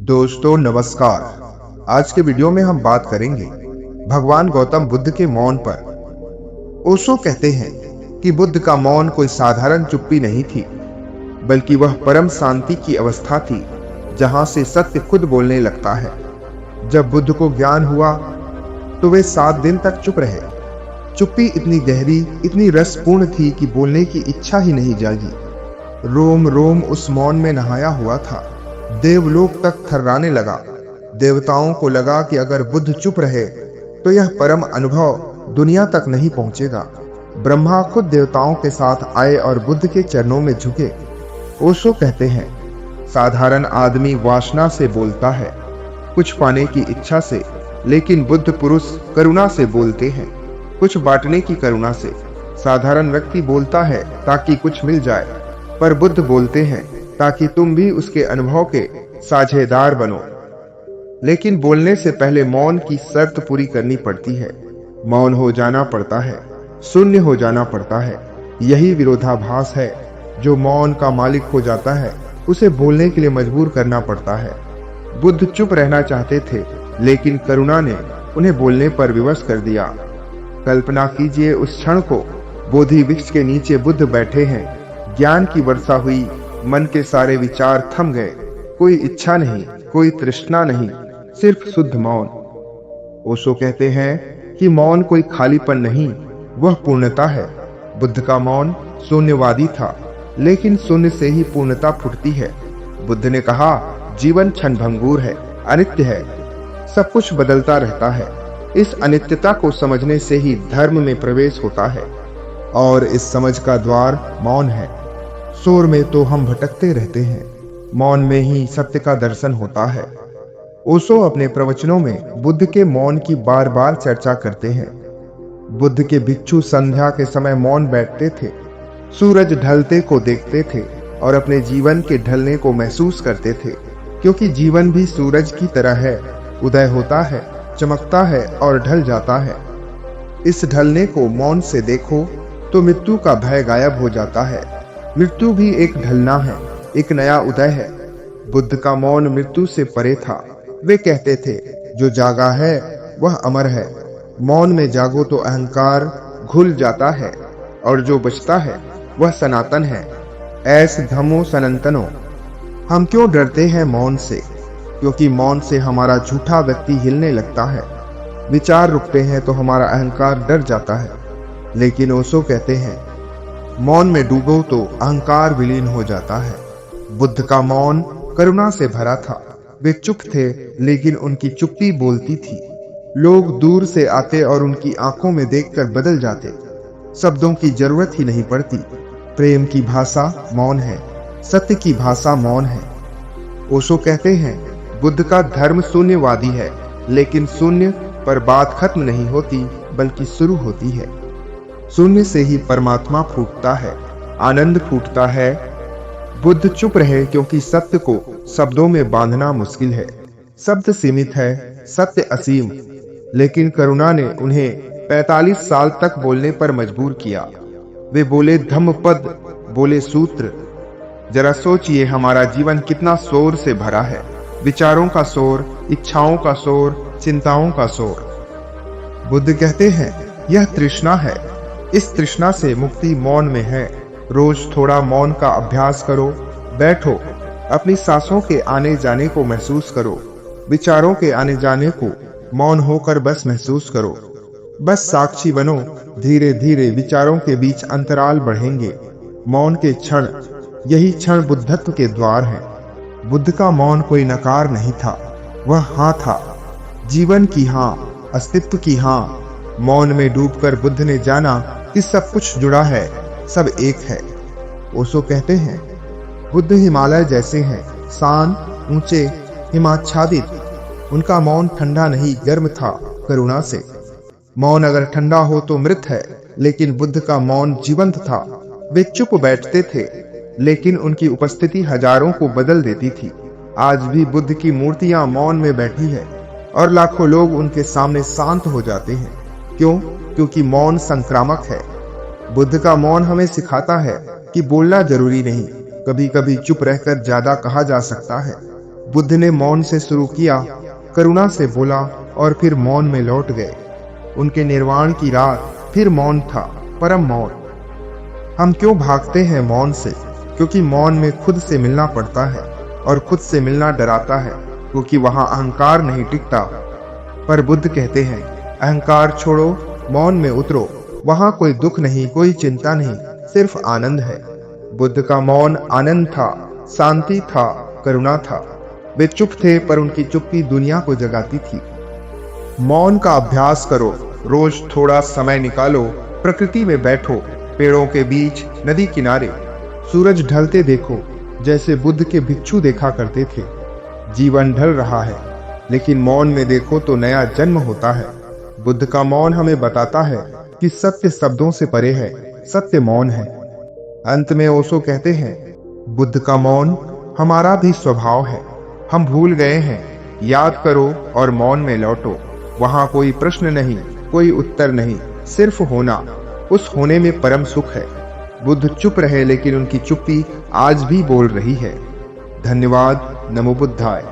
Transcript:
दोस्तों नमस्कार। आज के वीडियो में हम बात करेंगे भगवान गौतम बुद्ध के मौन पर। ओशो कहते हैं कि बुद्ध का मौन कोई साधारण चुप्पी नहीं थी, बल्कि वह परम शांति की अवस्था थी जहां से सत्य खुद बोलने लगता है। जब बुद्ध को ज्ञान हुआ तो वे 7 दिन तक चुप रहे। चुप्पी इतनी गहरी, इतनी रसपूर्ण थी कि बोलने की इच्छा ही नहीं जागी। रोम रोम उस मौन में नहाया हुआ था। देवलोक तक थर्राने लगा। देवताओं को लगा कि अगर बुद्ध चुप रहे तो यह परम अनुभव दुनिया तक नहीं पहुंचेगा। ब्रह्मा खुद देवताओं के साथ आए और बुद्ध के चरणों में झुके। ओशो कहते हैं, साधारण आदमी वासना से बोलता है, कुछ पाने की इच्छा से, लेकिन बुद्ध पुरुष करुणा से बोलते हैं, कुछ बांटने की करुणा से। साधारण व्यक्ति बोलता है ताकि कुछ मिल जाए, पर बुद्ध बोलते हैं ताकि तुम भी उसके अनुभव के साझेदार बनो। लेकिन बोलने से पहले मौन की शर्त पूरी करनी पड़ती है। मौन हो जाना पड़ता है, शून्य हो जाना पड़ता है। यही विरोधाभास है। जो मौन का मालिक हो जाता है उसे बोलने के लिए मजबूर करना पड़ता है। बुद्ध चुप रहना चाहते थे, लेकिन करुणा ने उन्हें बोलने पर विवश कर दिया। कल्पना कीजिए उस क्षण को, बोधि वृक्ष के नीचे बुद्ध बैठे हैं। ज्ञान की वर्षा हुई, मन के सारे विचार थम गए। कोई इच्छा नहीं, कोई तृष्णा नहीं, सिर्फ शुद्ध मौन। ओशो कहते हैं कि मौन कोई खालीपन नहीं, वह पूर्णता है। बुद्ध का मौन शून्यवादी था, लेकिन शून्य से ही पूर्णता फूटती है। बुद्ध ने कहा, जीवन क्षणभंगुर है, अनित्य है, सब कुछ बदलता रहता है। इस अनित्यता को समझने से ही धर्म में प्रवेश होता है, और इस समझ का द्वार मौन है। शोर में तो हम भटकते रहते हैं, मौन में ही सत्य का दर्शन होता है। ओशो अपने प्रवचनों में बुद्ध के मौन की बार बार चर्चा करते हैं। बुद्ध के भिक्षु संध्या के समय मौन बैठते थे, सूरज ढलते को देखते थे और अपने जीवन के ढलने को महसूस करते थे, क्योंकि जीवन भी सूरज की तरह है, उदय होता है, चमकता है और ढल जाता है। इस ढलने को मौन से देखो तो मृत्यु का भय गायब हो जाता है। मृत्यु भी एक ढलना है, एक नया उदय है। बुद्ध का मौन मृत्यु से परे था। वे कहते थे, जो जागा है वह अमर है। मौन में जागो तो अहंकार घुल जाता है, और जो बचता है वह सनातन है। ऐस धम्मो सनातनो। हम क्यों डरते हैं मौन से? क्योंकि मौन से हमारा झूठा व्यक्ति हिलने लगता है। विचार रुकते हैं तो हमारा अहंकार डर जाता है। लेकिन ओशो कहते हैं, मौन में डूबो तो अहंकार विलीन हो जाता है। बुद्ध का मौन करुणा से भरा था। वे चुप थे, लेकिन उनकी चुप्पी बोलती थी। लोग दूर से आते और उनकी आंखों में देखकर बदल जाते। शब्दों की जरूरत ही नहीं पड़ती। प्रेम की भाषा मौन है, सत्य की भाषा मौन है। ओशो कहते हैं, बुद्ध का धर्म शून्यवादी है, लेकिन शून्य पर बात खत्म नहीं होती, बल्कि शुरू होती है। शून्य से ही परमात्मा फूटता है, आनंद फूटता है। बुद्ध चुप रहे क्योंकि सत्य को शब्दों में बांधना मुश्किल है। शब्द सीमित है, सत्य असीम। लेकिन करुणा ने उन्हें 45 साल तक बोलने पर मजबूर किया। वे बोले धम्मपद, बोले सूत्र। जरा सोचिए, हमारा जीवन कितना शोर से भरा है। विचारों का शोर, इच्छाओं का शोर, चिंताओं का शोर। बुद्ध कहते हैं, यह तृष्णा है। इस तृष्णा से मुक्ति मौन में है। रोज थोड़ा मौन का अभ्यास करो। बैठो, अपनी सांसों के आने जाने को महसूस करो। विचारों के आने जाने को मौन होकर बस महसूस करो। बस साक्षी बनो। धीरे धीरे विचारों के बीच अंतराल बढ़ेंगे। मौन के क्षण, यही क्षण बुद्धत्व के द्वार हैं। बुद्ध का मौन कोई नकार नहीं था, वह हाँ था। जीवन की हाँ, अस्तित्व की हाँ। मौन में डूबकर बुद्ध ने जाना कि सब कुछ जुड़ा है, सब एक है। ओशो कहते हैं, बुद्ध हिमालय जैसे हैं, शांत, ऊंचे, हिमाच्छादित। उनका मौन ठंडा नहीं, गर्म था, करुणा से। मौन अगर ठंडा हो तो मृत है, लेकिन बुद्ध का मौन जीवंत था। वे चुप बैठते थे, लेकिन उनकी उपस्थिति हजारों को बदल देती थी। आज भी बुद्ध की मूर्तियां मौन में बैठी है, और लाखों लोग उनके सामने शांत हो जाते हैं। क्यों? क्योंकि मौन संक्रामक है। बुद्ध का मौन हमें सिखाता है कि बोलना जरूरी नहीं, कभी कभी चुप रहकर ज्यादा कहा जा सकता है। बुद्ध ने मौन से शुरू किया, करुणा से बोला और फिर मौन में लौट गए। उनके निर्वाण की रात फिर मौन था, परम मौन। हम क्यों भागते हैं मौन से? क्योंकि मौन में खुद से मिलना पड़ता है, और खुद से मिलना डराता है, क्योंकि वहां अहंकार नहीं टिकता। पर बुद्ध कहते हैं, अहंकार छोड़ो, मौन में उतरो। वहां कोई दुख नहीं, कोई चिंता नहीं, सिर्फ आनंद है। बुद्ध का मौन आनंद था, शांति था, करुणा था। वे चुप थे, पर उनकी चुप्पी दुनिया को जगाती थी। मौन का अभ्यास करो, रोज थोड़ा समय निकालो, प्रकृति में बैठो, पेड़ों के बीच, नदी किनारे। सूरज ढलते देखो, जैसे बुद्ध के भिक्षु देखा करते थे। जीवन ढल रहा है, लेकिन मौन में देखो तो नया जन्म होता है। बुद्ध का मौन हमें बताता है कि सत्य शब्दों से परे है, सत्य मौन है। अंत में ओशो कहते हैं, बुद्ध का मौन हमारा भी स्वभाव है। हम भूल गए हैं, याद करो और मौन में लौटो। वहां कोई प्रश्न नहीं, कोई उत्तर नहीं, सिर्फ होना। उस होने में परम सुख है। बुद्ध चुप रहे, लेकिन उनकी चुप्पी आज भी बोल रही है। धन्यवाद। नमो बुद्धाय।